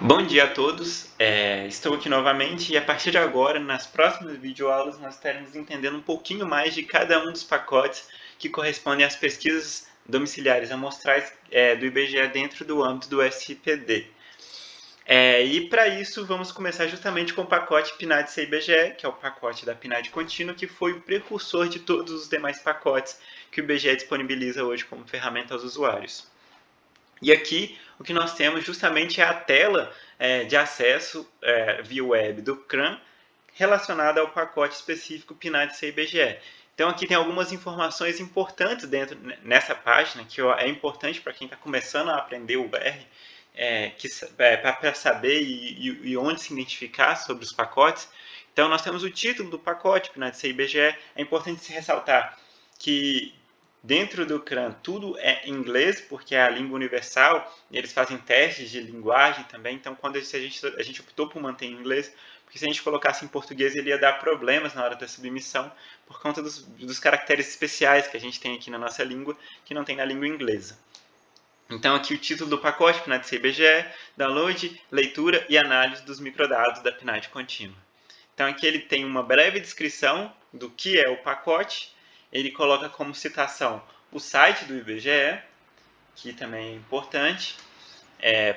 Bom dia a todos, estou aqui novamente e a partir de agora, nas próximas videoaulas, nós estaremos entendendo um pouquinho mais de cada um dos pacotes que correspondem às pesquisas domiciliares amostrais do IBGE dentro do âmbito do SIPD. E para isso, vamos começar justamente com o pacote PNAD-CIBGE, que é o pacote da PNAD contínua, que foi o precursor de todos os demais pacotes que o IBGE disponibiliza hoje como ferramenta aos usuários. E aqui o que nós temos justamente é a tela de acesso via web do CRAN relacionada ao pacote específico PNAD-CIBGE. Então aqui tem algumas informações importantes nessa página, que é importante para quem está começando a aprender o R, para saber e onde se identificar sobre os pacotes. Então nós temos o título do pacote PNAD-CIBGE. É importante se ressaltar que dentro do CRAN tudo é em inglês, porque é a língua universal, e eles fazem testes de linguagem também, então quando a gente optou por manter em inglês, porque se a gente colocasse em português ele ia dar problemas na hora da submissão, por conta dos caracteres especiais que a gente tem aqui na nossa língua, que não tem na língua inglesa. Então aqui o título do pacote, PNAD-CIBGE, download, leitura e análise dos microdados da PNAD contínua. Então aqui ele tem uma breve descrição do que é o pacote, ele coloca como citação o site do IBGE, que também é importante,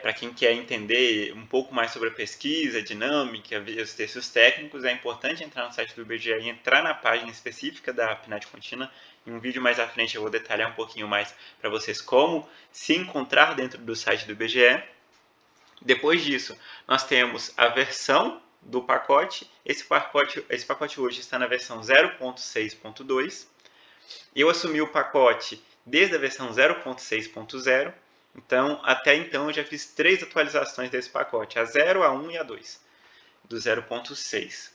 para quem quer entender um pouco mais sobre a pesquisa, a dinâmica, os textos técnicos, é importante entrar no site do IBGE e entrar na página específica da PNAD contínua. Em um vídeo mais à frente eu vou detalhar um pouquinho mais para vocês como se encontrar dentro do site do IBGE. Depois disso, nós temos a versão do pacote. Esse pacote hoje está na versão 0.6.2. Eu assumi o pacote desde a versão 0.6.0. Então, até então, eu já fiz 3 atualizações desse pacote, a 0, a 1 e a 2, do 0.6.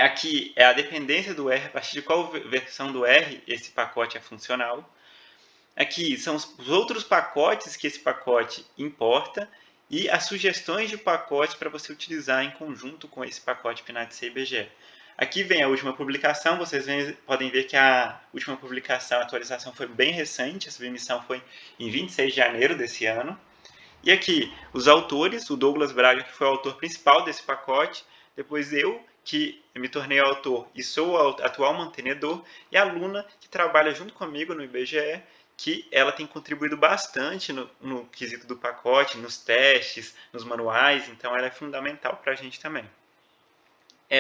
Aqui é a dependência do R, a partir de qual versão do R esse pacote é funcional. Aqui são os outros pacotes que esse pacote importa e as sugestões de pacotes para você utilizar em conjunto com esse pacote PNAD-CIBGE. Aqui vem a última publicação, vocês podem ver que a última publicação, a atualização foi bem recente, a submissão foi em 26 de janeiro desse ano. E aqui, os autores, o Douglas Braga, que foi o autor principal desse pacote, depois eu, que me tornei autor e sou o atual mantenedor, e a Luna, que trabalha junto comigo no IBGE, que ela tem contribuído bastante no quesito do pacote, nos testes, nos manuais, então ela é fundamental para a gente também.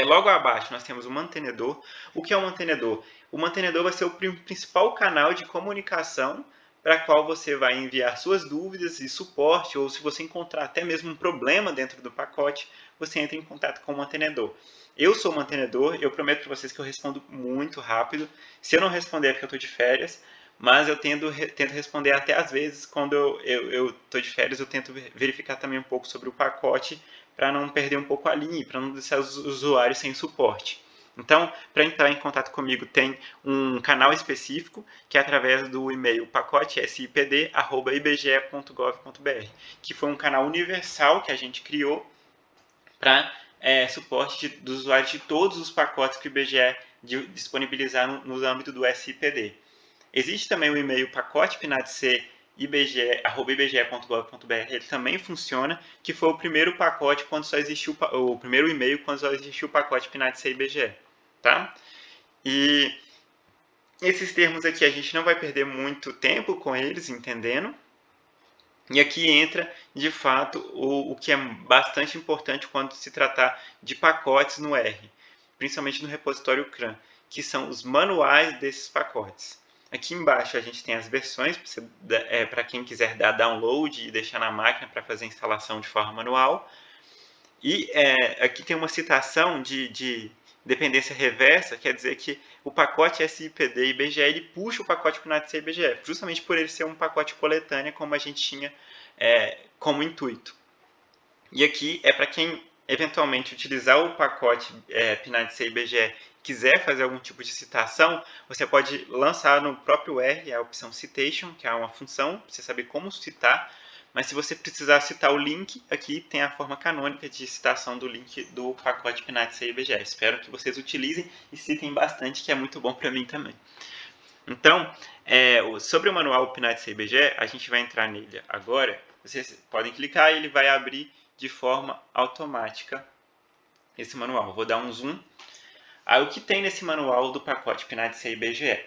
Logo abaixo nós temos o mantenedor. O que é o mantenedor? O mantenedor vai ser o principal canal de comunicação para qual você vai enviar suas dúvidas e suporte, ou se você encontrar até mesmo um problema dentro do pacote, você entra em contato com o mantenedor. Eu sou o mantenedor, eu prometo para vocês que eu respondo muito rápido. Se eu não responder é porque eu estou de férias, mas eu tento responder até às vezes, quando eu estou de férias, eu tento verificar também um pouco sobre o pacote, para não perder um pouco a linha, para não deixar os usuários sem suporte. Então, para entrar em contato comigo, tem um canal específico, que é através do e-mail pacotesipd@ibge.gov.br, que foi um canal universal que a gente criou para suporte dos usuários de todos os pacotes que o IBGE disponibilizar no âmbito do SIPD. Existe também o e-mail pacotepnadc@ibge.gov.br, ele também funciona, que foi o primeiro pacote quando só existiu o primeiro e-mail quando só existiu o pacote PNAD-CIBGE, tá? E esses termos aqui a gente não vai perder muito tempo com eles entendendo. E aqui entra, de fato, o que é bastante importante quando se tratar de pacotes no R, principalmente no repositório CRAN, que são os manuais desses pacotes. Aqui embaixo a gente tem as versões, para quem quiser dar download e deixar na máquina para fazer a instalação de forma manual. E aqui tem uma citação de dependência reversa, quer dizer que o pacote SIPD IBGE ele puxa o pacote PNAD IBGE, justamente por ele ser um pacote coletânea, como a gente tinha como intuito. E aqui é para quem eventualmente utilizar o pacote PNAD IBGE quiser fazer algum tipo de citação, você pode lançar no próprio R a opção Citation, que é uma função para você saber como citar. Mas se você precisar citar o link, aqui tem a forma canônica de citação do link do pacote PNAD-CIBGE. Espero que vocês utilizem e citem bastante, que é muito bom para mim também. Então, sobre o manual PNAD-CIBGE, a gente vai entrar nele agora. Vocês podem clicar e ele vai abrir de forma automática esse manual. Vou dar um zoom. O que tem nesse manual do pacote PNAD-C e IBGE?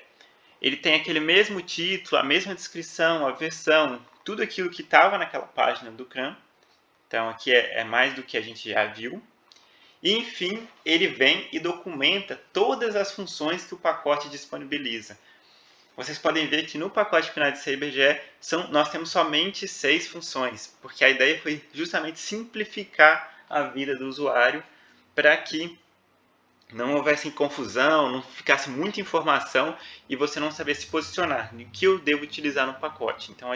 Ele tem aquele mesmo título, a mesma descrição, a versão, tudo aquilo que estava naquela página do CRAN. Então aqui é mais do que a gente já viu. E, enfim, ele vem e documenta todas as funções que o pacote disponibiliza. Vocês podem ver que no pacote PNAD-C e IBGE nós temos somente 6 funções, porque a ideia foi justamente simplificar a vida do usuário para que não houvesse confusão, não ficasse muita informação e você não saber se posicionar, no que eu devo utilizar no pacote. Então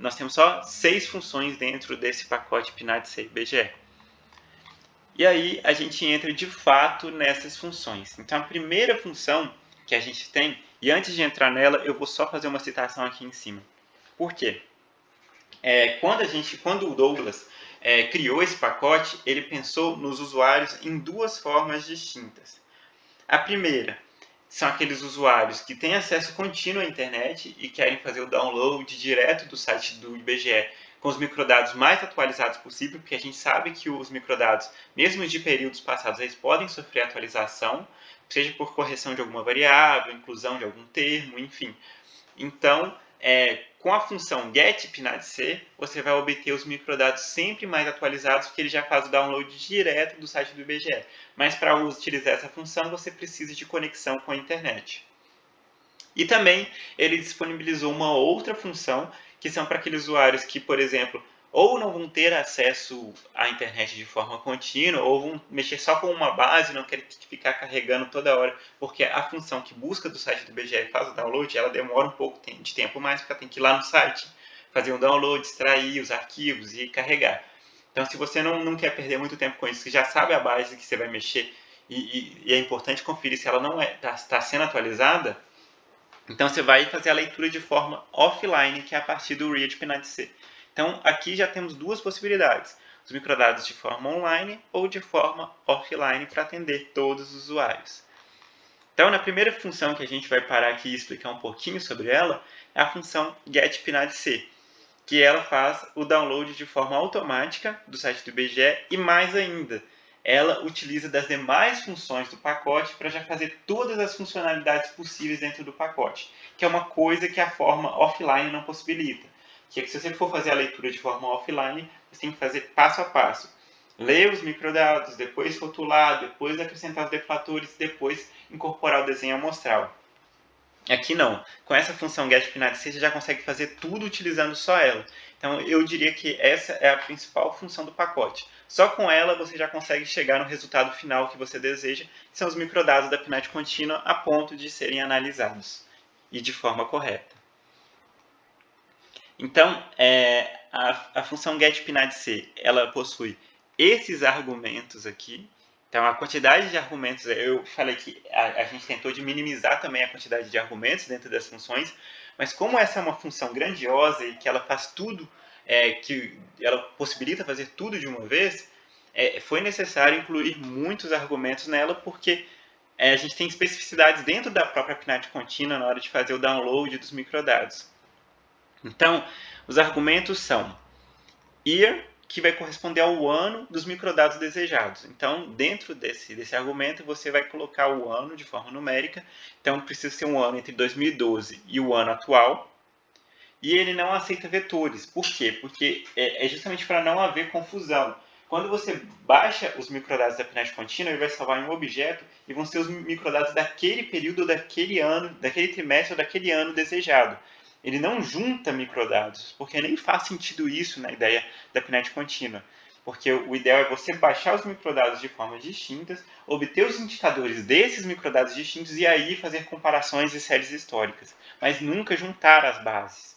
nós temos só 6 funções dentro desse pacote PNAD-C e IBGE. E aí a gente entra de fato nessas funções. Então a primeira função que a gente tem, e antes de entrar nela eu vou só fazer uma citação aqui em cima. Por quê? Quando o Douglas criou esse pacote, ele pensou nos usuários em duas formas distintas. A primeira são aqueles usuários que têm acesso contínuo à internet e querem fazer o download direto do site do IBGE com os microdados mais atualizados possível, porque a gente sabe que os microdados, mesmo de períodos passados, eles podem sofrer atualização, seja por correção de alguma variável, inclusão de algum termo, enfim. Então, com a função getPNAD-C, você vai obter os microdados sempre mais atualizados, porque ele já faz o download direto do site do IBGE. Mas para utilizar essa função, você precisa de conexão com a internet. E também ele disponibilizou uma outra função, que são para aqueles usuários que, por exemplo, ou não vão ter acesso à internet de forma contínua, ou vão mexer só com uma base e não querem ficar carregando toda hora, porque a função que busca do site do IBGE e faz o download, ela demora um pouco de tempo mais, porque tem que ir lá no site, fazer um download, extrair os arquivos e carregar. Então, se você não quer perder muito tempo com isso, que já sabe a base que você vai mexer, e é importante conferir se ela não está sendo atualizada, então você vai fazer a leitura de forma offline, que é a partir do Read PNAD-C. Então aqui já temos duas possibilidades: os microdados de forma online ou de forma offline para atender todos os usuários. Então na primeira função que a gente vai parar aqui e explicar um pouquinho sobre ela é a função getPNAD-C, que ela faz o download de forma automática do site do IBGE e mais ainda, ela utiliza das demais funções do pacote para já fazer todas as funcionalidades possíveis dentro do pacote, que é uma coisa que a forma offline não possibilita. Que é que se você for fazer a leitura de forma offline, você tem que fazer passo a passo. Ler os microdados, depois rotular, depois acrescentar os deflatores, depois incorporar o desenho amostral. Aqui não. Com essa função getPNAD-C você já consegue fazer tudo utilizando só ela. Então eu diria que essa é a principal função do pacote. Só com ela você já consegue chegar no resultado final que você deseja, que são os microdados da PNAD contínua a ponto de serem analisados e de forma correta. Então a função getPNAD-C ela possui esses argumentos aqui. Então, a quantidade de argumentos, eu falei que a gente tentou de minimizar também a quantidade de argumentos dentro das funções, mas como essa é uma função grandiosa e que ela faz tudo, que ela possibilita fazer tudo de uma vez, foi necessário incluir muitos argumentos nela, porque a gente tem especificidades dentro da própria PNAD contínua na hora de fazer o download dos microdados. Então, os argumentos são year, que vai corresponder ao ano dos microdados desejados. Então, dentro desse argumento, você vai colocar o ano de forma numérica. Então, precisa ser um ano entre 2012 e o ano atual. E ele não aceita vetores. Por quê? Porque é justamente para não haver confusão. Quando você baixa os microdados da PNAD contínua, ele vai salvar em um objeto e vão ser os microdados daquele período, daquele ano, daquele trimestre ou daquele ano desejado. Ele não junta microdados, porque nem faz sentido isso na ideia da PNAD contínua. Porque o ideal é você baixar os microdados de formas distintas, obter os indicadores desses microdados distintos e aí fazer comparações de séries históricas, mas nunca juntar as bases.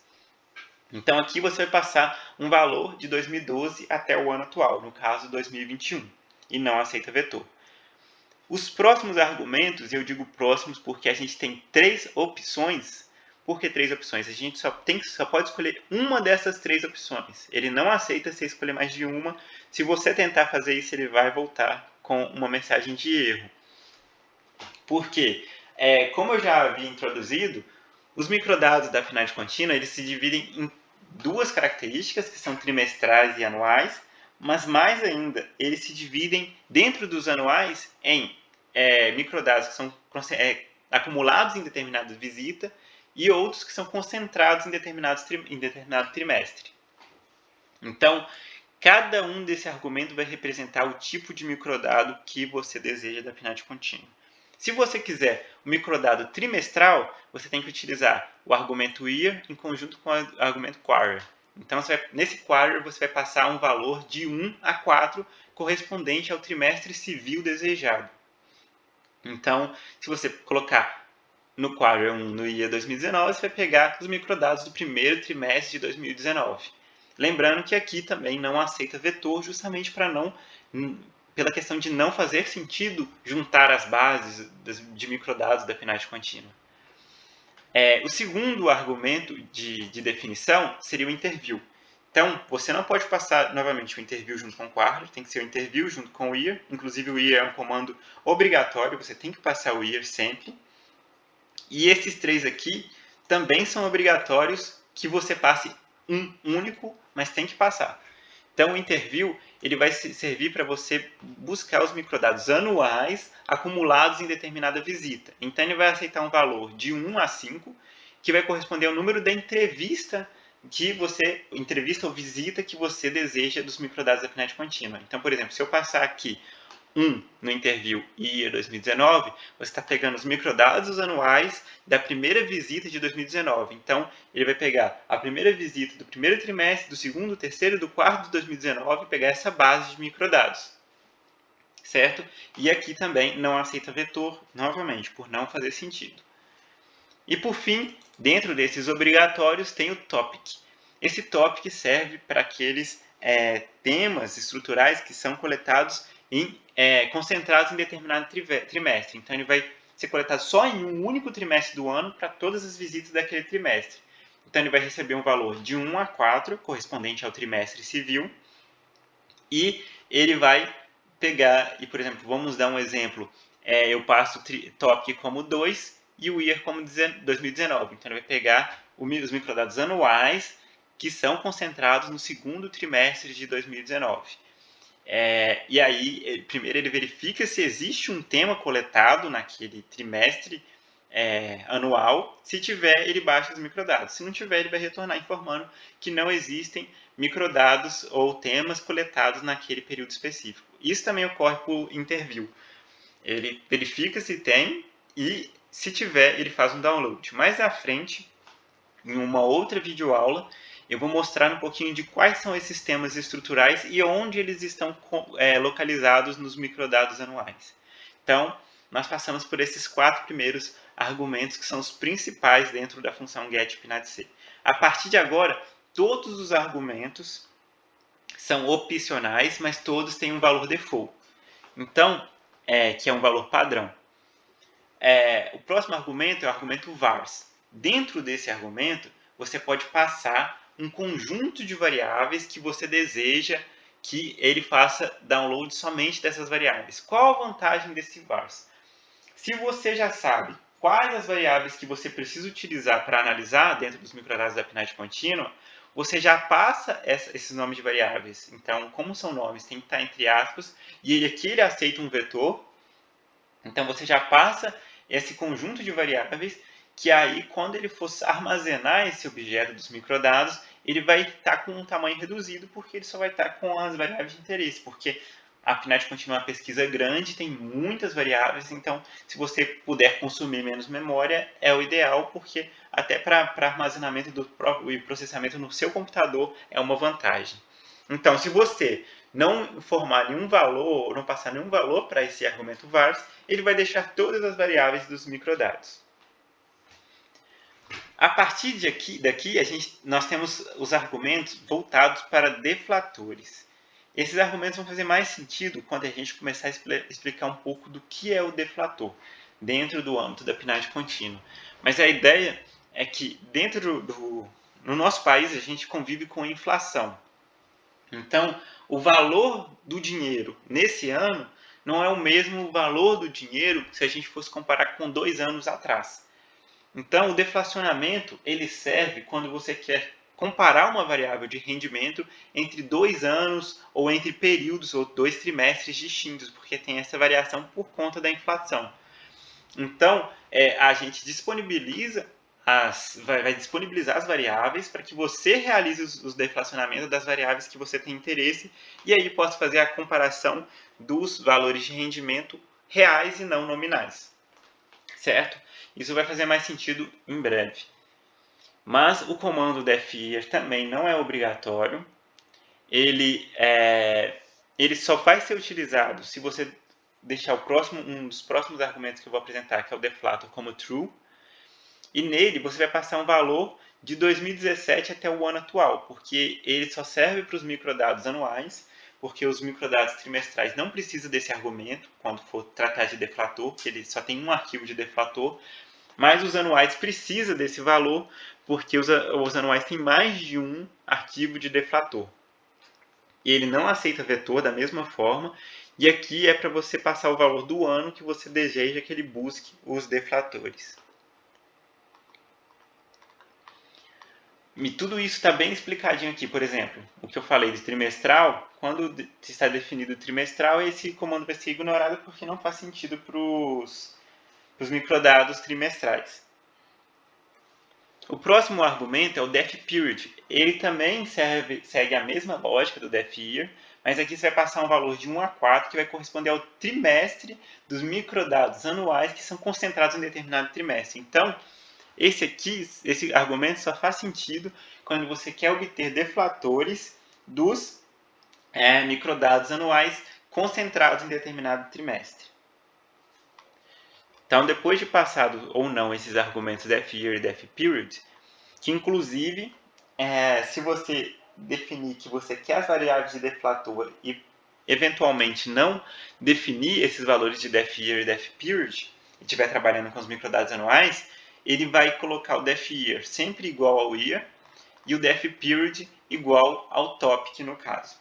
Então aqui você vai passar um valor de 2012 até o ano atual, no caso 2021, e não aceita vetor. Os próximos argumentos, eu digo próximos porque a gente tem 3 opções. Por que 3 opções? A gente só pode escolher uma dessas 3 opções. Ele não aceita você escolher mais de uma. Se você tentar fazer isso, ele vai voltar com uma mensagem de erro. Por quê? Como eu já havia introduzido, os microdados da PNAD contínua eles se dividem em duas características, que são trimestrais e anuais, mas mais ainda, eles se dividem dentro dos anuais em microdados que são acumulados em determinada visita e outros que são concentrados em determinado trimestre. Então, cada um desse argumento vai representar o tipo de microdado que você deseja da PNAD contínua. Se você quiser o microdado trimestral, você tem que utilizar o argumento year em conjunto com o argumento quarter. Então, nesse quarter, você vai passar um valor de 1 a 4, correspondente ao trimestre civil desejado. Então, se você colocar no quarter 1 no year 2019, você vai pegar os microdados do primeiro trimestre de 2019. Lembrando que aqui também não aceita vetor, justamente pela questão de não fazer sentido juntar as bases de microdados da PNAD contínua. O segundo argumento de definição seria o interview. Então, você não pode passar novamente o interview junto com o quarter, tem que ser o interview junto com o year. Inclusive, o year é um comando obrigatório, você tem que passar o year sempre. E esses três aqui também são obrigatórios que você passe um único, mas tem que passar. Então, o interview ele vai servir para você buscar os microdados anuais acumulados em determinada visita. Então, ele vai aceitar um valor de 1 a 5, que vai corresponder ao número da entrevista ou visita que você deseja dos microdados da PNAD contínua. Então, por exemplo, se eu passar aqui 1 no interview year 2019, você está pegando os microdados anuais da primeira visita de 2019. Então, ele vai pegar a primeira visita do primeiro trimestre, do segundo, do terceiro e do quarto de 2019 e pegar essa base de microdados. Certo? E aqui também não aceita vetor, novamente, por não fazer sentido. E por fim, dentro desses obrigatórios tem o topic. Esse topic serve para aqueles temas estruturais que são coletados concentrados em determinado trimestre. Então, ele vai ser coletado só em um único trimestre do ano para todas as visitas daquele trimestre. Então, ele vai receber um valor de 1 a 4, correspondente ao trimestre civil, e ele vai pegar, e por exemplo, vamos dar um exemplo, eu passo o topic como 2 e o year como 2019. Então, ele vai pegar os microdados anuais que são concentrados no segundo trimestre de 2019. E aí, primeiro ele verifica se existe um tema coletado naquele trimestre anual. Se tiver, ele baixa os microdados. Se não tiver, ele vai retornar informando que não existem microdados ou temas coletados naquele período específico. Isso também ocorre por interview. Ele verifica se tem e, se tiver, ele faz um download. Mais à frente, em uma outra videoaula, eu vou mostrar um pouquinho de quais são esses temas estruturais e onde eles estão localizados nos microdados anuais. Então, nós passamos por esses 4 primeiros argumentos que são os principais dentro da função getPNADC. A partir de agora, todos os argumentos são opcionais, mas todos têm um valor default. Então, que é um valor padrão. O próximo argumento é o argumento vars. Dentro desse argumento, você pode passar um conjunto de variáveis que você deseja que ele faça download somente dessas variáveis. Qual a vantagem desse vars? Se você já sabe quais as variáveis que você precisa utilizar para analisar dentro dos microdados da PNAD contínua, você já passa esses nomes de variáveis. Então, como são nomes, tem que estar entre aspas, e aqui ele aceita um vetor. Então, você já passa esse conjunto de variáveis, que aí, quando ele for armazenar esse objeto dos microdados, ele vai estar com um tamanho reduzido, porque ele só vai estar com as variáveis de interesse, porque a PNAD contínua é uma pesquisa grande, tem muitas variáveis, então, se você puder consumir menos memória, é o ideal, porque até para armazenamento e processamento no seu computador é uma vantagem. Então, se você não informar nenhum valor, ou não passar nenhum valor para esse argumento vars, ele vai deixar todas as variáveis dos microdados. A partir daqui nós temos os argumentos voltados para deflatores. Esses argumentos vão fazer mais sentido quando a gente começar a explicar um pouco do que é o deflator, dentro do âmbito da PNAD contínua. Mas a ideia é que no nosso país a gente convive com inflação. Então, o valor do dinheiro nesse ano não é o mesmo valor do dinheiro se a gente fosse comparar com 2 anos atrás. Então, o deflacionamento ele serve quando você quer comparar uma variável de rendimento entre 2 anos ou entre períodos ou 2 trimestres distintos, porque tem essa variação por conta da inflação. Então, a gente disponibiliza vai disponibilizar as variáveis para que você realize os deflacionamentos das variáveis que você tem interesse e aí possa fazer a comparação dos valores de rendimento reais e não nominais, certo? Isso vai fazer mais sentido em breve. Mas o comando def_year também não é obrigatório. Ele só vai ser utilizado se você deixar um dos próximos argumentos que eu vou apresentar, que é o deflator, como true. E nele você vai passar um valor de 2017 até o ano atual, porque ele só serve para os microdados anuais, porque os microdados trimestrais não precisam desse argumento quando for tratar de deflator, porque ele só tem um arquivo de deflator, mas os anuais precisam desse valor, porque os anuais têm mais de um arquivo de deflator. E ele não aceita vetor da mesma forma, e aqui é para você passar o valor do ano que você deseja que ele busque os deflatores. E tudo isso está bem explicadinho aqui. Por exemplo, o que eu falei de trimestral, quando está definido trimestral, esse comando vai ser ignorado porque não faz sentido para os microdados trimestrais. O próximo argumento é o def_period. Ele também segue a mesma lógica do def_year, mas aqui você vai passar um valor de 1 a 4, que vai corresponder ao trimestre dos microdados anuais que são concentrados em determinado trimestre. Então, esse argumento só faz sentido quando você quer obter deflatores dos microdados anuais concentrados em determinado trimestre. Então, depois de passado ou não esses argumentos def_year e def_period, que inclusive, se você definir que você quer as variáveis de deflator e eventualmente não definir esses valores de def_year e def_period, e estiver trabalhando com os microdados anuais, ele vai colocar o def_year sempre igual ao year e o def_period igual ao topic no caso.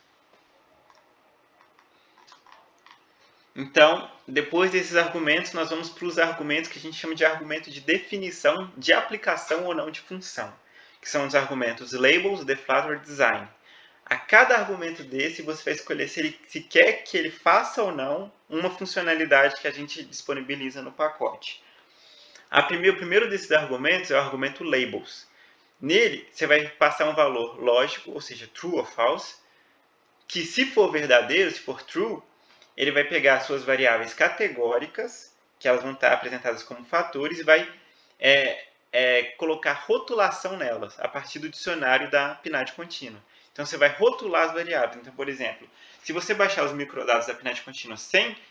Então, depois desses argumentos, nós vamos para os argumentos que a gente chama de argumento de definição de aplicação ou não de função, que são os argumentos labels, deflator, design. A cada argumento desse, você vai escolher se quer que ele faça ou não uma funcionalidade que a gente disponibiliza no pacote. O primeiro desses argumentos é o argumento labels. Nele, você vai passar um valor lógico, ou seja, true ou false, que se for verdadeiro, se for true, ele vai pegar suas variáveis categóricas, que elas vão estar apresentadas como fatores, e vai colocar rotulação nelas, a partir do dicionário da PNAD contínua. Então, você vai rotular as variáveis. Então, por exemplo, se você baixar os microdados da PNAD contínua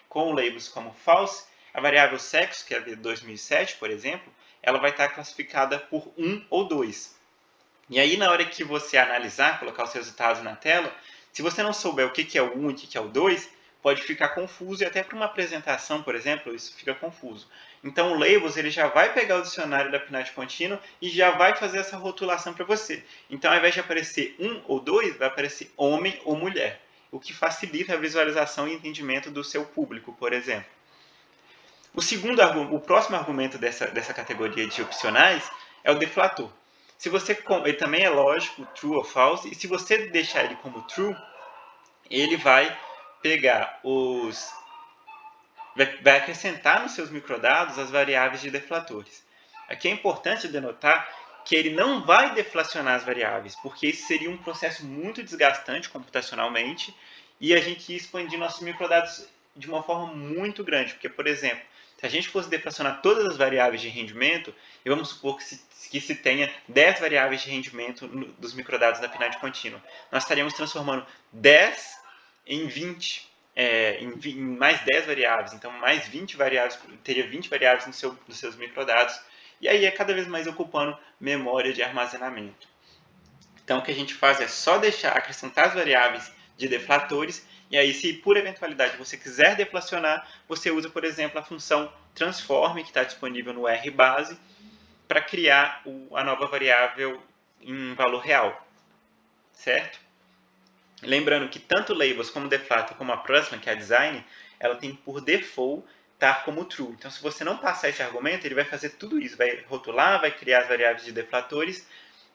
com labels como false, a variável sexo, que é a de 2007, por exemplo, ela vai estar classificada por 1 ou 2. E aí, na hora que você analisar, colocar os resultados na tela, se você não souber o que é o 1 e o que é o 2, pode ficar confuso, e até para uma apresentação, por exemplo, isso fica confuso. Então, o Labels ele já vai pegar o dicionário da PNAD contínua e já vai fazer essa rotulação para você. Então, ao invés de aparecer 1 ou 2, vai aparecer homem ou mulher, o que facilita a visualização e entendimento do seu público, por exemplo. O próximo argumento dessa categoria de opcionais é o deflator. Ele também é lógico, true ou false, e se você deixar ele como true, ele vai pegar vai acrescentar nos seus microdados as variáveis de deflatores. Aqui é importante denotar que ele não vai deflacionar as variáveis, porque isso seria um processo muito desgastante computacionalmente e a gente ia expandir nossos microdados de uma forma muito grande, porque, por exemplo, se a gente fosse deflacionar todas as variáveis de rendimento, e vamos supor que se tenha 10 variáveis de rendimento dos microdados da PNAD contínua, nós estaríamos transformando 10 em 20, em mais 10 variáveis, então mais 20 variáveis, teria 20 variáveis nos seus microdados, e aí é cada vez mais ocupando memória de armazenamento. Então o que a gente faz é só acrescentar as variáveis de deflatores, e aí se por eventualidade você quiser deflacionar, você usa, por exemplo, a função transform, que está disponível no rbase, para criar a nova variável em valor real, certo? Lembrando que tanto labels como deflator como a próxima, que é a design, ela tem por default estar como true. Então, se você não passar esse argumento, ele vai fazer tudo isso, vai rotular, vai criar as variáveis de deflatores,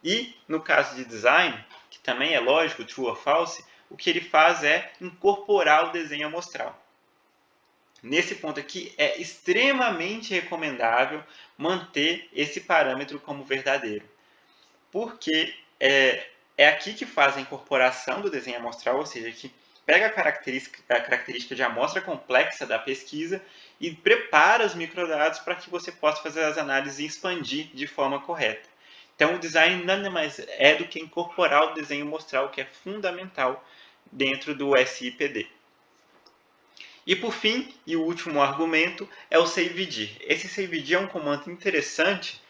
E no caso de design, que também é lógico, true or false, o que ele faz é incorporar o desenho amostral. Nesse ponto aqui, é extremamente recomendável manter esse parâmetro como verdadeiro, porque é aqui que faz a incorporação do desenho amostral, ou seja, que pega a característica de amostra complexa da pesquisa e prepara os microdados para que você possa fazer as análises e expandir de forma correta. Então, o design nada mais é do que incorporar o desenho amostral, que é fundamental dentro do SIPD. E por fim, e o último argumento, é o saved. Esse saved é um comando interessante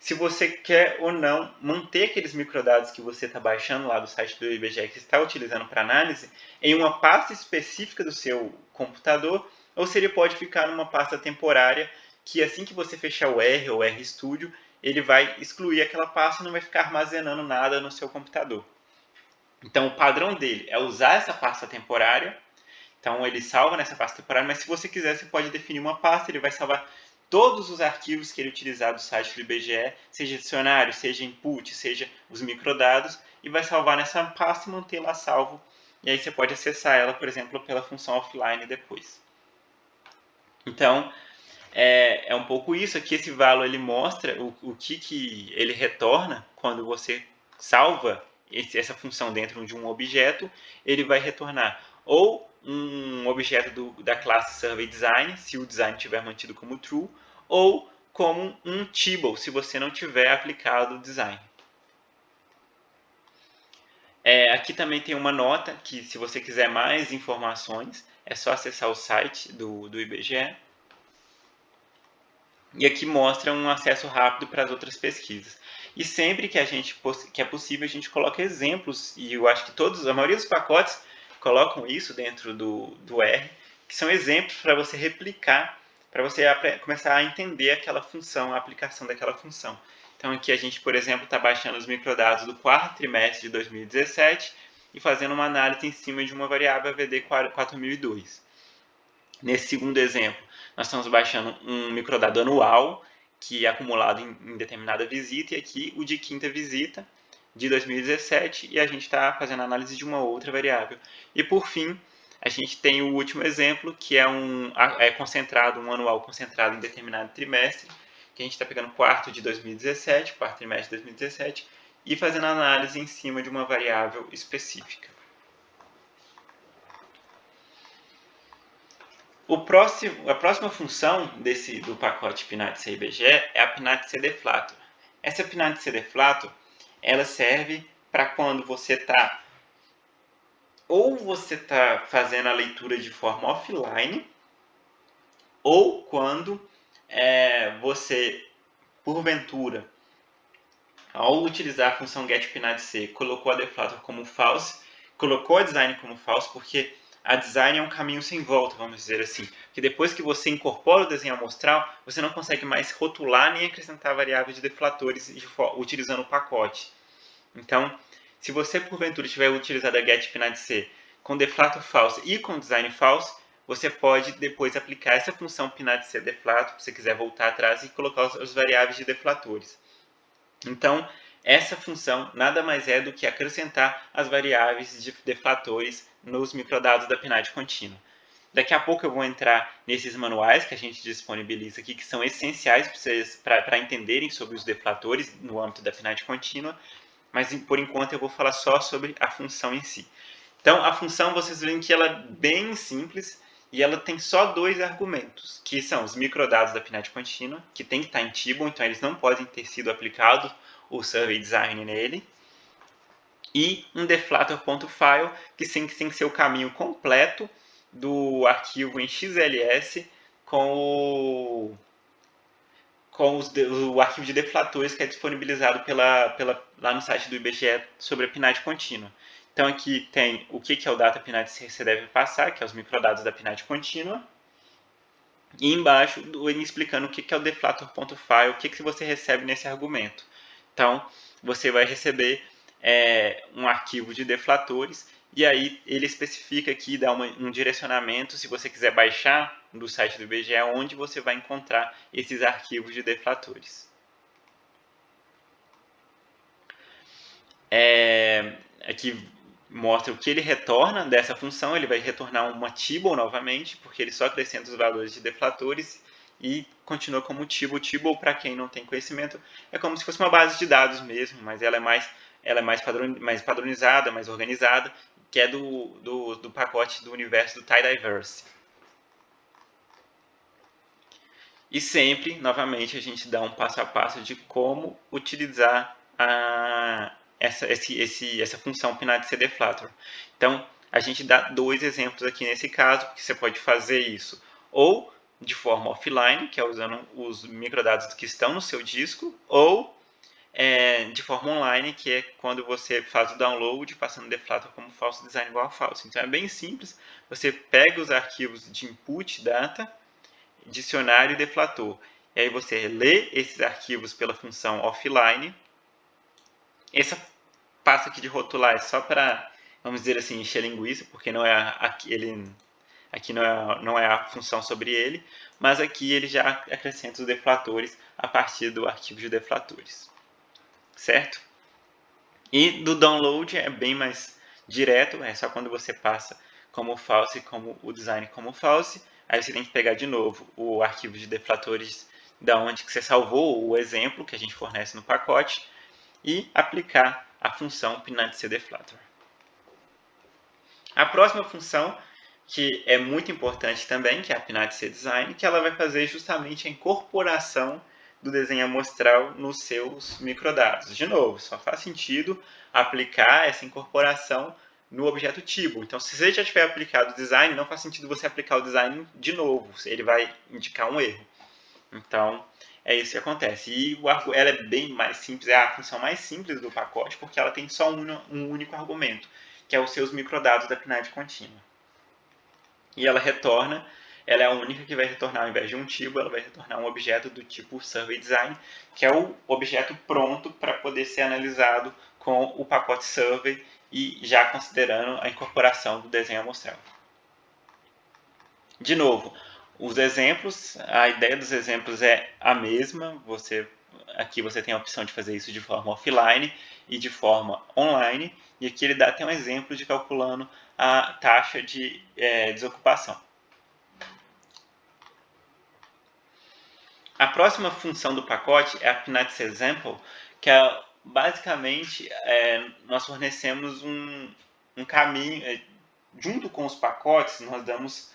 se você quer ou não manter aqueles microdados que você está baixando lá do site do IBGE que está utilizando para análise em uma pasta específica do seu computador, ou se ele pode ficar numa pasta temporária que assim que você fechar o R ou RStudio, ele vai excluir aquela pasta e não vai ficar armazenando nada no seu computador. Então o padrão dele é usar essa pasta temporária. Então ele salva nessa pasta temporária, mas se você quiser, você pode definir uma pasta, ele vai salvar todos os arquivos que ele utilizar do site do IBGE, seja dicionário, seja input, seja os microdados, e vai salvar nessa pasta e manter lá salvo. E aí você pode acessar ela, por exemplo, pela função offline depois. Então, é um pouco isso aqui. Esse valor ele mostra o que ele retorna quando você salva essa função dentro de um objeto. Ele vai retornar ou um objeto da classe SurveyDesign, se o design tiver mantido como true, ou como um table, se você não tiver aplicado o design. Aqui também tem uma nota que, se você quiser mais informações, é só acessar o site do IBGE. E aqui mostra um acesso rápido para as outras pesquisas. E sempre que é possível, a gente coloca exemplos, e eu acho que a maioria dos pacotes colocam isso dentro do R, que são exemplos para você replicar, para você começar a entender aquela função, a aplicação daquela função. Então aqui a gente, por exemplo, está baixando os microdados do quarto trimestre de 2017 e fazendo uma análise em cima de uma variável AVD 4002. Nesse segundo exemplo, nós estamos baixando um microdado anual, que é acumulado em determinada visita, e aqui o de quinta visita de 2017, e a gente está fazendo análise de uma outra variável. E por fim, a gente tem o último exemplo, que é um anual concentrado em determinado trimestre, que a gente está pegando quarto de 2017, quarto trimestre de 2017, e fazendo análise em cima de uma variável específica. A próxima função do pacote PNAD-C IBGE é a PNAD-C Deflator. Essa PNAD-C Deflator, ela serve para quando você está fazendo a leitura de forma offline, ou quando você, porventura, ao utilizar a função getPNAD-C, colocou a Deflator como false, colocou a design como false, porque a design é um caminho sem volta, vamos dizer assim. Que depois que você incorpora o desenho amostral, você não consegue mais rotular nem acrescentar variáveis de deflatores utilizando o pacote. Então, se você porventura tiver utilizado a getPNAD-C com deflator false e com design false, você pode depois aplicar essa função PNAD-C deflator, se você quiser voltar atrás e colocar as variáveis de deflatores. Então, essa função nada mais é do que acrescentar as variáveis de deflatores nos microdados da PNAD contínua. Daqui a pouco eu vou entrar nesses manuais que a gente disponibiliza aqui, que são essenciais para entenderem sobre os deflatores no âmbito da PNAD contínua, mas por enquanto eu vou falar só sobre a função em si. Então, a função, vocês veem que ela é bem simples e ela tem só dois argumentos, que são os microdados da PNAD contínua, que tem que estar em Table, então eles não podem ter sido aplicados o SurveyDesign nele, e um deflator.file, que tem que ser o caminho completo do arquivo em XLS com o arquivo de deflatores que é disponibilizado lá no site do IBGE sobre a PNAD contínua. Então aqui tem o que é o data PNAD que você deve passar, que é os microdados da PNAD contínua, e embaixo ele explicando o que é o deflator.file, o que você recebe nesse argumento. Então você vai receber um arquivo de deflatores, e aí ele especifica aqui, dá um direcionamento, se você quiser baixar do site do IBGE, onde você vai encontrar esses arquivos de deflatores. Aqui mostra o que ele retorna dessa função. Ele vai retornar uma table novamente, porque ele só acrescenta os valores de deflatores e continua como table. Table, para quem não tem conhecimento, é como se fosse uma base de dados mesmo, mas ela é mais padronizada, mais organizada, que é do pacote do universo do Tidyverse. E sempre, novamente, a gente dá um passo a passo de como utilizar essa função PNAD Deflator. Então, a gente dá dois exemplos aqui nesse caso, porque você pode fazer isso ou de forma offline, que é usando os microdados que estão no seu disco, ou de forma online, que é quando você faz o download passando deflator como false design igual a false. Então é bem simples, você pega os arquivos de input data, dicionário e deflator. E aí você lê esses arquivos pela função offline. Essa passa aqui de rotular é só para, vamos dizer assim, encher linguiça, porque não é aqui não é a função sobre ele, mas aqui ele já acrescenta os deflatores a partir do arquivo de deflatores. Certo? E do download é bem mais direto, é só quando você passa como false, como o design como false, aí você tem que pegar de novo o arquivo de deflatores da onde que você salvou o exemplo que a gente fornece no pacote e aplicar a função PNAD-CDeflator. A próxima função, que é muito importante também, que é a PNAD-CDesign, que ela vai fazer justamente a incorporação do desenho amostral nos seus microdados. De novo, só faz sentido aplicar essa incorporação no objeto Tibble. Então, se você já tiver aplicado o design, não faz sentido você aplicar o design de novo, ele vai indicar um erro. Então, é isso que acontece. E ela é bem mais simples, é a função mais simples do pacote, porque ela tem só um único argumento, que é os seus microdados da PNAD contínua. E ela é a única que vai retornar, ao invés de um tibble, ela vai retornar um objeto do tipo SurveyDesign, que é o objeto pronto para poder ser analisado com o pacote Survey e já considerando a incorporação do desenho amostral. De novo, os exemplos, a ideia dos exemplos é a mesma. Aqui você tem a opção de fazer isso de forma offline e de forma online. E aqui ele dá até um exemplo de calculando a taxa de desocupação. A próxima função do pacote é a PNAD-Example, que basicamente nós fornecemos um caminho, junto com os pacotes, nós damos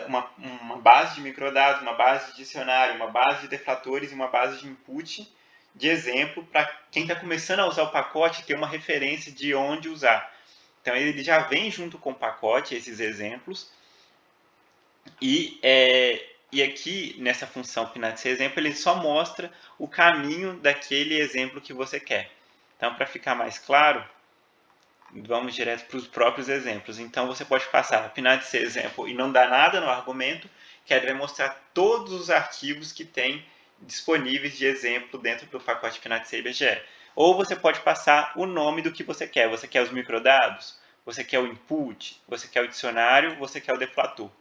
uma base de microdados, uma base de dicionário, uma base de deflatores e uma base de input de exemplo para quem está começando a usar o pacote ter uma referência de onde usar. Então ele já vem junto com o pacote esses exemplos e aqui nessa função PNAD-Exemplo ele só mostra o caminho daquele exemplo que você quer. Então para ficar mais claro, vamos direto para os próprios exemplos. Então você pode passar PNAD-Exemplo e não dar nada no argumento, que ele vai mostrar todos os arquivos que tem disponíveis de exemplo dentro do pacote PNAD-IBGE. Ou você pode passar o nome do que você quer. Você quer os microdados? Você quer o input? Você quer o dicionário? Você quer o deflator?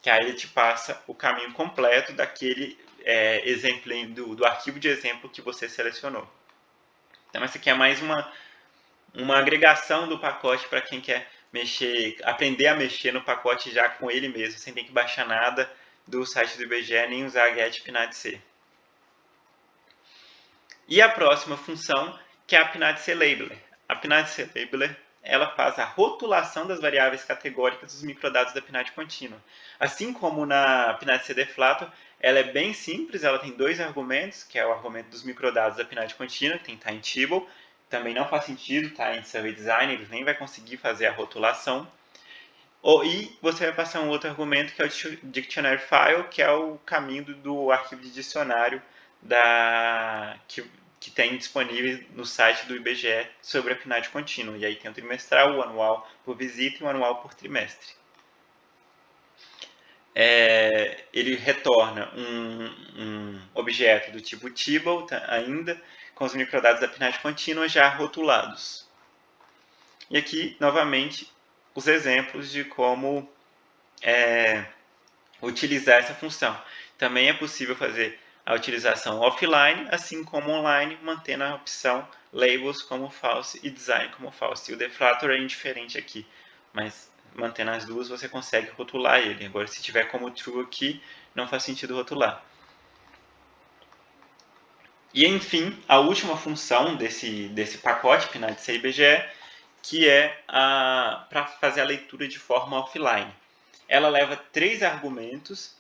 Que aí ele te passa o caminho completo daquele exemplo do arquivo de exemplo que você selecionou. Então essa aqui é mais uma agregação do pacote para quem quer aprender a mexer no pacote já com ele mesmo, sem ter que baixar nada do site do IBGE, nem usar a get PNAD-C. E a próxima função, que é a PNAD-C Labeler. A PNAD-C Labeler ela faz a rotulação das variáveis categóricas dos microdados da PNAD contínua. Assim como na PNAD-C Deflator, ela é bem simples, ela tem dois argumentos, que é o argumento dos microdados da PNAD contínua, que tem que estar em Tibble, também não faz sentido estar em SurveyDesign, eles nem vai conseguir fazer a rotulação. E você vai passar um outro argumento, que é o Dictionary File, que é o caminho do arquivo de dicionário que tem disponível no site do IBGE sobre a PNAD contínua. E aí tem o trimestral, o anual por visita e o anual por trimestre. Ele retorna um objeto do tipo Tibble ainda, com os microdados da PNAD contínua já rotulados. E aqui, novamente, os exemplos de como utilizar essa função. Também é possível fazer a utilização offline, assim como online, mantendo a opção labels como false e design como false. E o deflator é indiferente aqui, mas mantendo as duas você consegue rotular ele. Agora, se tiver como true aqui, não faz sentido rotular. E, enfim, a última função desse pacote PNAD-C IBGE, que é para fazer a leitura de forma offline. Ela leva 3 argumentos,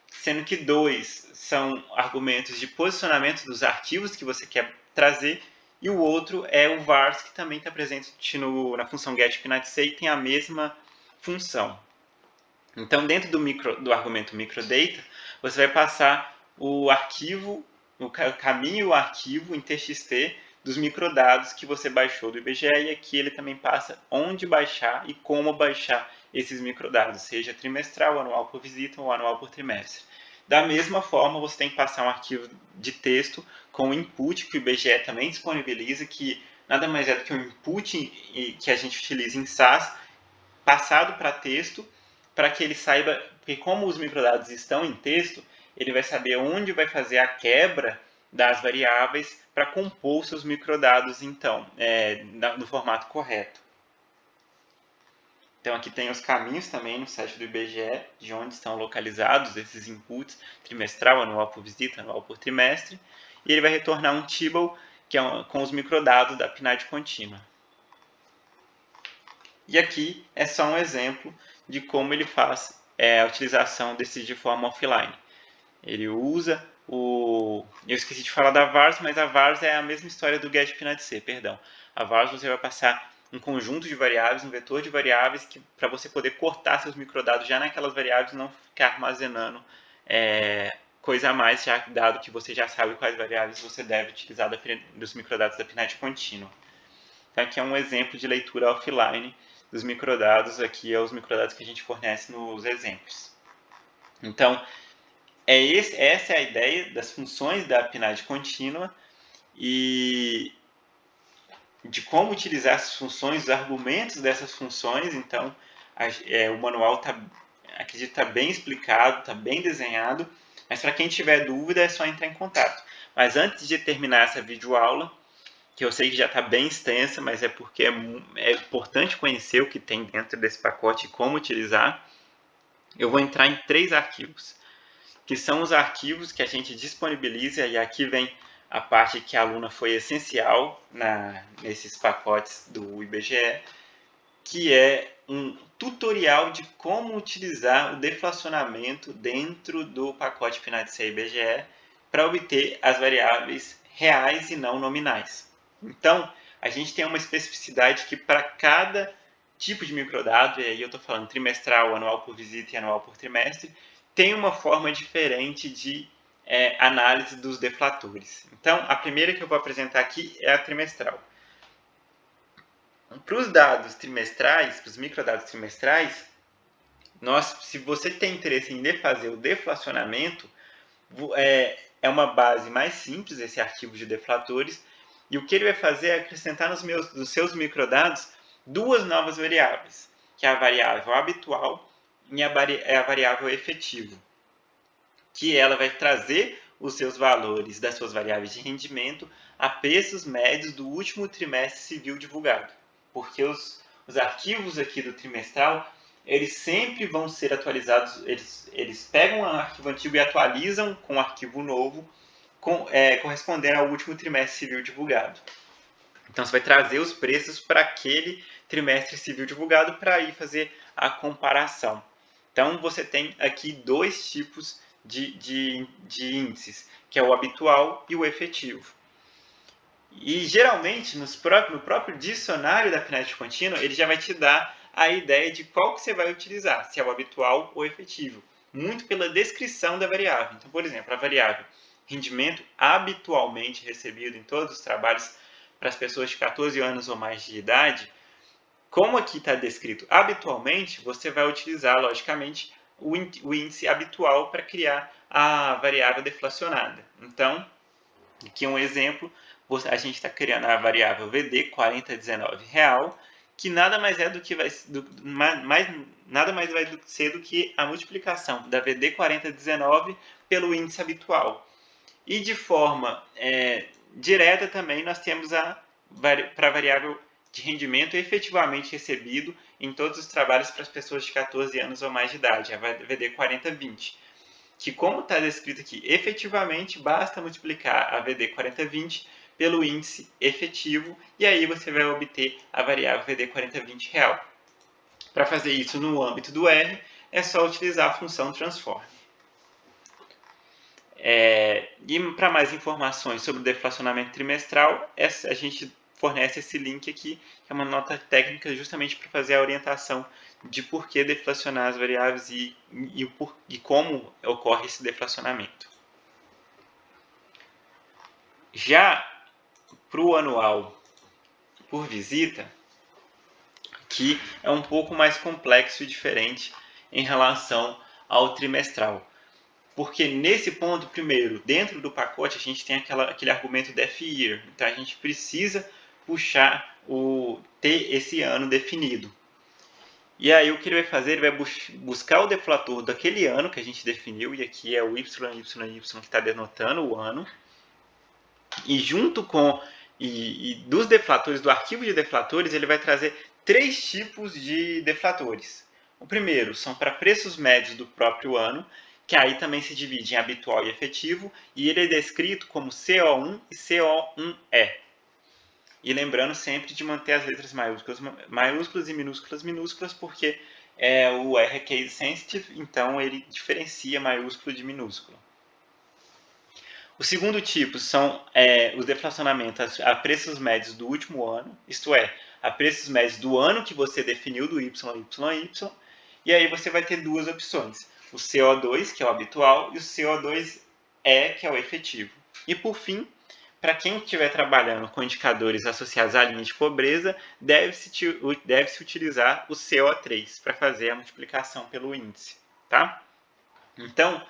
sendo que 2 são argumentos de posicionamento dos arquivos que você quer trazer, e o outro é o vars, que também está presente na função getPNAD-C e tem a mesma função. Então, dentro do argumento microdata, você vai passar o arquivo, o caminho e o arquivo em TXT dos microdados que você baixou do IBGE, e aqui ele também passa onde baixar e como baixar esses microdados, seja trimestral, anual por visita ou anual por trimestre. Da mesma forma, você tem que passar um arquivo de texto com o input que o IBGE também disponibiliza, que nada mais é do que um input que a gente utiliza em SAS, passado para texto, para que ele saiba, porque como os microdados estão em texto, ele vai saber onde vai fazer a quebra das variáveis para compor seus microdados, então, no formato correto. Então, aqui tem os caminhos também no site do IBGE, de onde estão localizados esses inputs, trimestral, anual por visita, anual por trimestre, e ele vai retornar um table, que é com os microdados da PNAD contínua. E aqui é só um exemplo de como ele faz a utilização desse de forma offline. Ele usa eu esqueci de falar da vars, mas a vars é a mesma história do getPNAD-C, perdão. A vars você vai passar um conjunto de variáveis, um vetor de variáveis, para você poder cortar seus microdados já naquelas variáveis e não ficar armazenando coisa a mais, já dado que você já sabe quais variáveis você deve utilizar dos microdados da PNAD contínua. Então, aqui é um exemplo de leitura offline dos microdados, aqui é os microdados que a gente fornece nos exemplos. Então, essa é a ideia das funções da PNAD contínua e de como utilizar essas funções, os argumentos dessas funções. Então, o manual acredito que está bem explicado, está bem desenhado, mas para quem tiver dúvida é só entrar em contato. Mas antes de terminar essa videoaula, que eu sei que já está bem extensa, mas é porque é importante conhecer o que tem dentro desse pacote e como utilizar, eu vou entrar em 3 arquivos, que são os arquivos que a gente disponibiliza, e aqui vem a parte que a aluna foi essencial nesses pacotes do IBGE, que é um tutorial de como utilizar o deflacionamento dentro do pacote PNAD-C IBGE para obter as variáveis reais e não nominais. Então, a gente tem uma especificidade que para cada tipo de microdado, e aí eu estou falando trimestral, anual por visita e anual por trimestre, tem uma forma diferente de análise dos deflatores. Então, a primeira que eu vou apresentar aqui é a trimestral. Para os dados trimestrais, para os microdados trimestrais, se você tem interesse em fazer o deflacionamento, é uma base mais simples, esse arquivo de deflatores, e o que ele vai fazer é acrescentar nos seus microdados 2 novas variáveis, que é a variável habitual e a variável efetivo, que ela vai trazer os seus valores das suas variáveis de rendimento a preços médios do último trimestre civil divulgado, porque os arquivos aqui do trimestral, eles sempre vão ser atualizados, eles pegam um arquivo antigo e atualizam com um arquivo novo, correspondendo ao último trimestre civil divulgado. Então, você vai trazer os preços para aquele trimestre civil divulgado para ir fazer a comparação. Então, você tem aqui 2 tipos de índices, que é o habitual e o efetivo. E, geralmente, no próprio dicionário da PNAD contínua, ele já vai te dar a ideia de qual que você vai utilizar, se é o habitual ou efetivo, muito pela descrição da variável. Então, por exemplo, a variável rendimento habitualmente recebido em todos os trabalhos para as pessoas de 14 anos ou mais de idade, como aqui está descrito habitualmente, você vai utilizar, logicamente, o índice habitual para criar a variável deflacionada. Então, aqui um exemplo, a gente está criando a variável VD 4019 real, que nada mais é do que nada mais vai ser do que a multiplicação da VD 4019 pelo índice habitual. E de forma direta também nós temos para a variável de rendimento efetivamente recebido em todos os trabalhos para as pessoas de 14 anos ou mais de idade, a VD 4020, que, como está descrito aqui, efetivamente basta multiplicar a VD 4020 pelo índice efetivo e aí você vai obter a variável VD 4020 real. Para fazer isso no âmbito do R, é só utilizar a função transform. E para mais informações sobre o deflacionamento trimestral, a gente fornece esse link aqui, que é uma nota técnica justamente para fazer a orientação de por que deflacionar as variáveis e como ocorre esse deflacionamento. Já para o anual por visita, que é um pouco mais complexo e diferente em relação ao trimestral. Porque nesse ponto, primeiro, dentro do pacote a gente tem aquele argumento def year. Então a gente precisa puxar ter esse ano definido. E aí o que ele vai fazer? Ele vai buscar o deflator daquele ano que a gente definiu, e aqui é o YYY que está denotando o ano. E junto com dos deflatores, do arquivo de deflatores, ele vai trazer 3 tipos de deflatores. O primeiro são para preços médios do próprio ano, que aí também se divide em habitual e efetivo, e ele é descrito como CO1 e CO1E. E lembrando sempre de manter as letras maiúsculas e minúsculas, porque o R é case sensitive, então ele diferencia maiúsculo de minúsculo. O segundo tipo são os deflacionamentos a preços médios do último ano, isto é, a preços médios do ano que você definiu do YYY, e aí você vai ter duas opções, o CO2, que é o habitual, e o CO2E, que é o efetivo. E por fim, para quem estiver trabalhando com indicadores associados à linha de pobreza, deve-se utilizar o CO3 para fazer a multiplicação pelo índice. Tá? Então,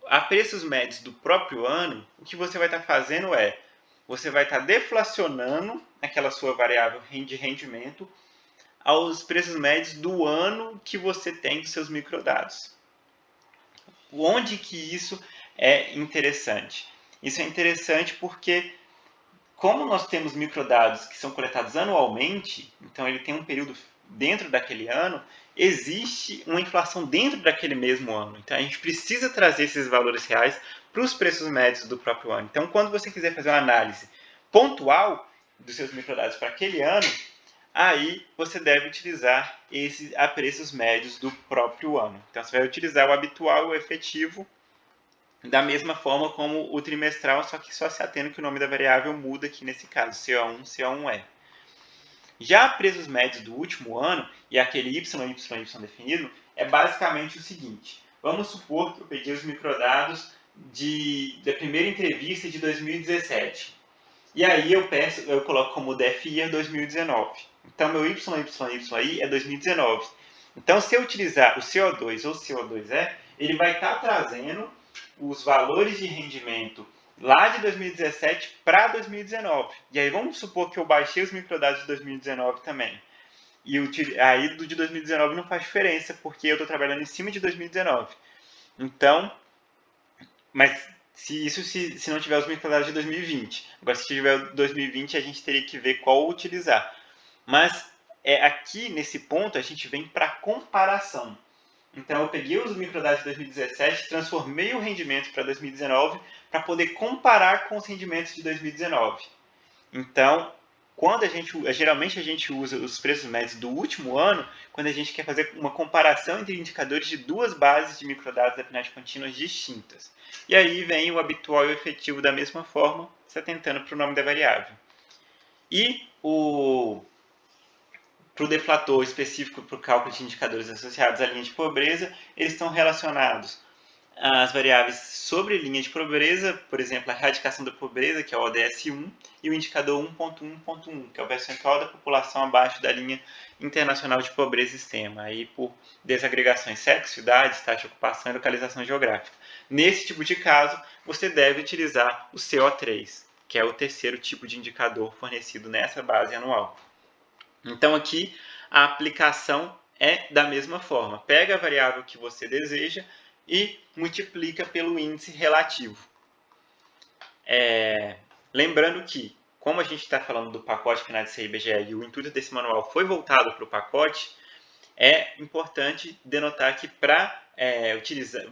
a preços médios do próprio ano, o que você vai estar fazendo você vai estar deflacionando aquela sua variável de rendimento aos preços médios do ano que você tem dos seus microdados. Onde que isso é interessante? Isso é interessante porque, como nós temos microdados que são coletados anualmente, então ele tem um período dentro daquele ano, existe uma inflação dentro daquele mesmo ano. Então a gente precisa trazer esses valores reais para os preços médios do próprio ano. Então, quando você quiser fazer uma análise pontual dos seus microdados para aquele ano, aí você deve utilizar esses a preços médios do próprio ano. Então você vai utilizar o habitual e o efetivo da mesma forma como o trimestral, só que só se atendo que o nome da variável muda aqui nesse caso, CO1, CO1E. Já preços médios do último ano, e aquele YYY definido, é basicamente o seguinte. Vamos supor que eu peguei os microdados da primeira entrevista de 2017. E aí eu coloco como def year 2019. Então, meu YYY aí é 2019. Então, se eu utilizar o CO2 ou o CO2E, ele vai estar trazendo os valores de rendimento lá de 2017 para 2019. E aí vamos supor que eu baixei os microdados de 2019 também. E aí do de 2019 não faz diferença, porque eu estou trabalhando em cima de 2019. Então, mas se não tiver os microdados de 2020. Agora, se tiver 2020, a gente teria que ver qual utilizar. Mas aqui, nesse ponto, a gente vem para comparação. Então, eu peguei os microdados de 2017, transformei o rendimento para 2019 para poder comparar com os rendimentos de 2019. Então, geralmente a gente usa os preços médios do último ano quando a gente quer fazer uma comparação entre indicadores de duas bases de microdados da PNAD contínuas distintas. E aí vem o habitual e o efetivo da mesma forma, se atentando para o nome da variável. E para o deflator específico para o cálculo de indicadores associados à linha de pobreza, eles estão relacionados às variáveis sobre linha de pobreza, por exemplo, a erradicação da pobreza, que é o ODS1, e o indicador 1.1.1, que é o percentual da população abaixo da linha internacional de pobreza extrema, aí por desagregações sexo, idade, taxa de ocupação e localização geográfica. Nesse tipo de caso, você deve utilizar o CO3, que é o terceiro tipo de indicador fornecido nessa base anual. Então aqui a aplicação é da mesma forma. Pega a variável que você deseja e multiplica pelo índice relativo. Lembrando que, como a gente está falando do pacote Pinat IBGE e o intuito desse manual foi voltado para o pacote, é importante denotar que para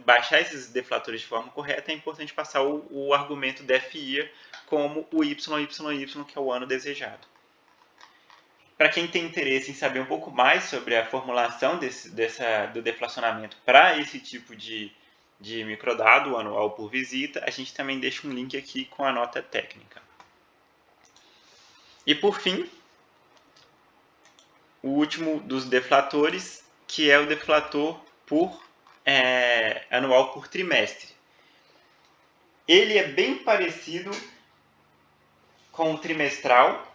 baixar esses deflatores de forma correta, é importante passar o argumento def-year como o YYY, que é o ano desejado. Para quem tem interesse em saber um pouco mais sobre a formulação do deflacionamento para esse tipo de microdado anual por visita, a gente também deixa um link aqui com a nota técnica. E por fim, o último dos deflatores, que é o deflator anual por trimestre. Ele é bem parecido com o trimestral,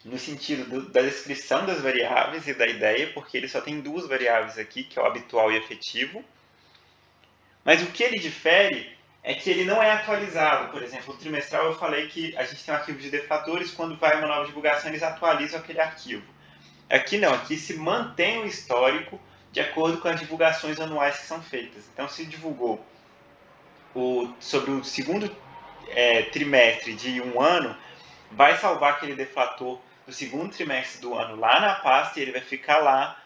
no sentido da descrição das variáveis e da ideia, porque ele só tem duas variáveis aqui, que é o habitual e efetivo. Mas o que ele difere é que ele não é atualizado. Por exemplo, o trimestral eu falei que a gente tem um arquivo de deflatores, quando vai uma nova divulgação eles atualizam aquele arquivo. Aqui não, aqui se mantém o histórico de acordo com as divulgações anuais que são feitas. Então, se divulgou sobre o segundo trimestre de um ano, vai salvar aquele deflator do segundo trimestre do ano lá na pasta e ele vai ficar lá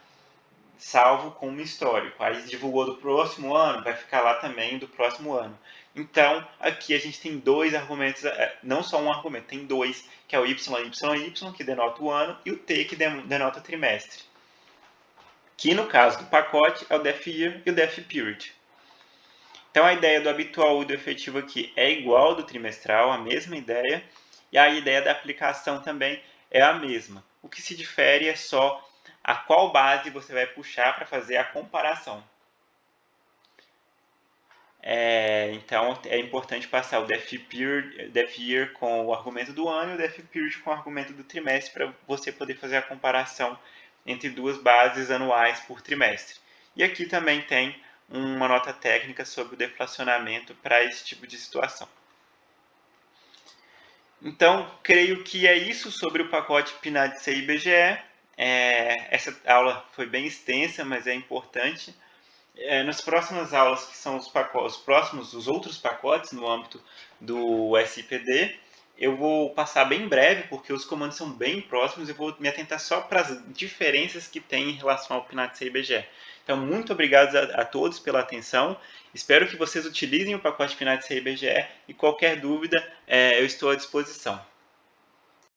salvo como histórico. Aí divulgou do próximo ano, vai ficar lá também do próximo ano. Então, aqui a gente tem dois argumentos, não só um argumento, tem dois, que é o YYY, que denota o ano, e o T, que denota o trimestre. Que no caso do pacote é o def year e o def period. Então, a ideia do habitual e do efetivo aqui é igual ao do trimestral, a mesma ideia, e a ideia da aplicação também é a mesma. O que se difere é só a qual base você vai puxar para fazer a comparação. Então, é importante passar o def year com o argumento do ano e o def period com o argumento do trimestre para você poder fazer a comparação entre duas bases anuais por trimestre. E aqui também tem uma nota técnica sobre o deflacionamento para esse tipo de situação. Então, creio que é isso sobre o pacote PNAD CIBGE. Essa aula foi bem extensa, mas é importante. Nas próximas aulas, que são os outros pacotes no âmbito do SIPD, eu vou passar bem breve, porque os comandos são bem próximos e vou me atentar só para as diferenças que tem em relação ao PNAD CIBGE. Então, muito obrigado a todos pela atenção. Espero que vocês utilizem o pacote PNAD CIBGE e qualquer dúvida, eu estou à disposição.